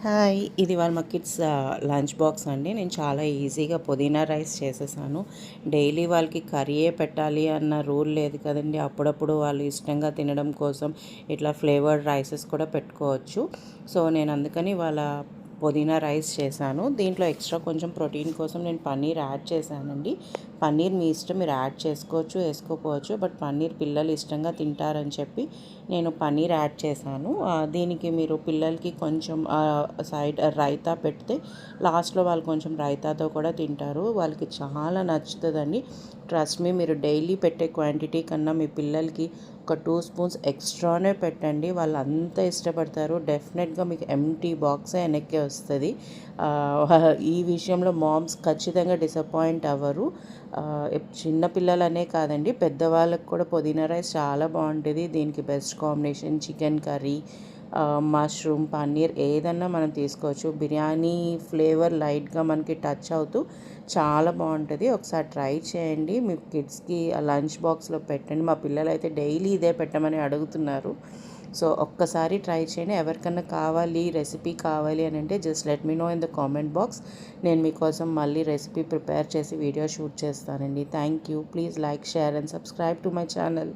Hi! ఇది వాళ్ళ మా కిడ్స్ లంచ్ బాక్స్ అండి. నేను చాలా ఈజీగా పుదీనా రైస్ చేసేసాను. డైలీ వాళ్ళకి కర్రీయే పెట్టాలి అన్న రూల్ లేదు కదండీ. అప్పుడప్పుడు వాళ్ళు ఇష్టంగా తినడం కోసం ఇట్లా ఫ్లేవర్డ్ రైసెస్ కూడా పెట్టుకోవచ్చు. సో, నేను అందుకని వాళ్ళ పుదీనా రైస్ చేశాను. దీంట్లో ఎక్స్ట్రా కొంచెం ప్రోటీన్ కోసం నేను పన్నీర్ యాడ్ చేశానండి. పన్నీర్ మీ ఇష్టం, మీరు యాడ్ చేసుకోవచ్చు, వేసుకోకపోవచ్చు. బట్ పన్నీర్ పిల్లలు ఇష్టంగా తింటారని చెప్పి నేను పన్నీర్ యాడ్ చేశాను. దీనికి మీరు పిల్లలకి కొంచెం సైడ్ రైతా పెడితే లాస్ట్లో వాళ్ళు కొంచెం రైతాతో కూడా తింటారు. వాళ్ళకి చాలా నచ్చుతుందండి. ట్రస్ట్ మీ, మీరు డైలీ పెట్టే క్వాంటిటీ కన్నా మీ పిల్లలకి ఒక 2 స్పూన్స్ ఎక్స్ట్రానే పెట్టండి. వాళ్ళు అంత ఇష్టపడతారు. డెఫినెట్గా మీకు ఎంప్టీ బాక్సే వెనక్కి వస్తుంది. ఈ విషయంలో మామ్స్ ఖచ్చితంగా డిసప్పాయింట్ అవ్వరు. చిన్నపిల్లలనే కాదండి, పెద్దవాళ్ళకి కూడా పుదీనా రైస్ చాలా బాగుంటుంది. దీనికి best combination chicken curry, mushroom, paneer ఏదన్నా మనం తీసుకోవచ్చు. బిర్యానీ ఫ్లేవర్ లైట్గా మనకి టచ్ అవుతూ చాలా బాగుంటుంది. ఒకసారి ట్రై చేయండి. మీ కిడ్స్కి లంచ్ బాక్స్లో పెట్టండి. మా పిల్లలు అయితే డైలీ ఇదే పెట్టమని అడుగుతున్నారు. సో ఒక్కసారి ట్రై చేయండి. ఎవరికన్నా కావాలి, రెసిపీ కావాలి అని అంటే just let me know in the comment box. నేను మీకోసం మళ్ళీ రెసిపీ ప్రిపేర్ చేసి వీడియో షూట్ చేస్తానండి. Thank you. Please like, share and subscribe to my channel.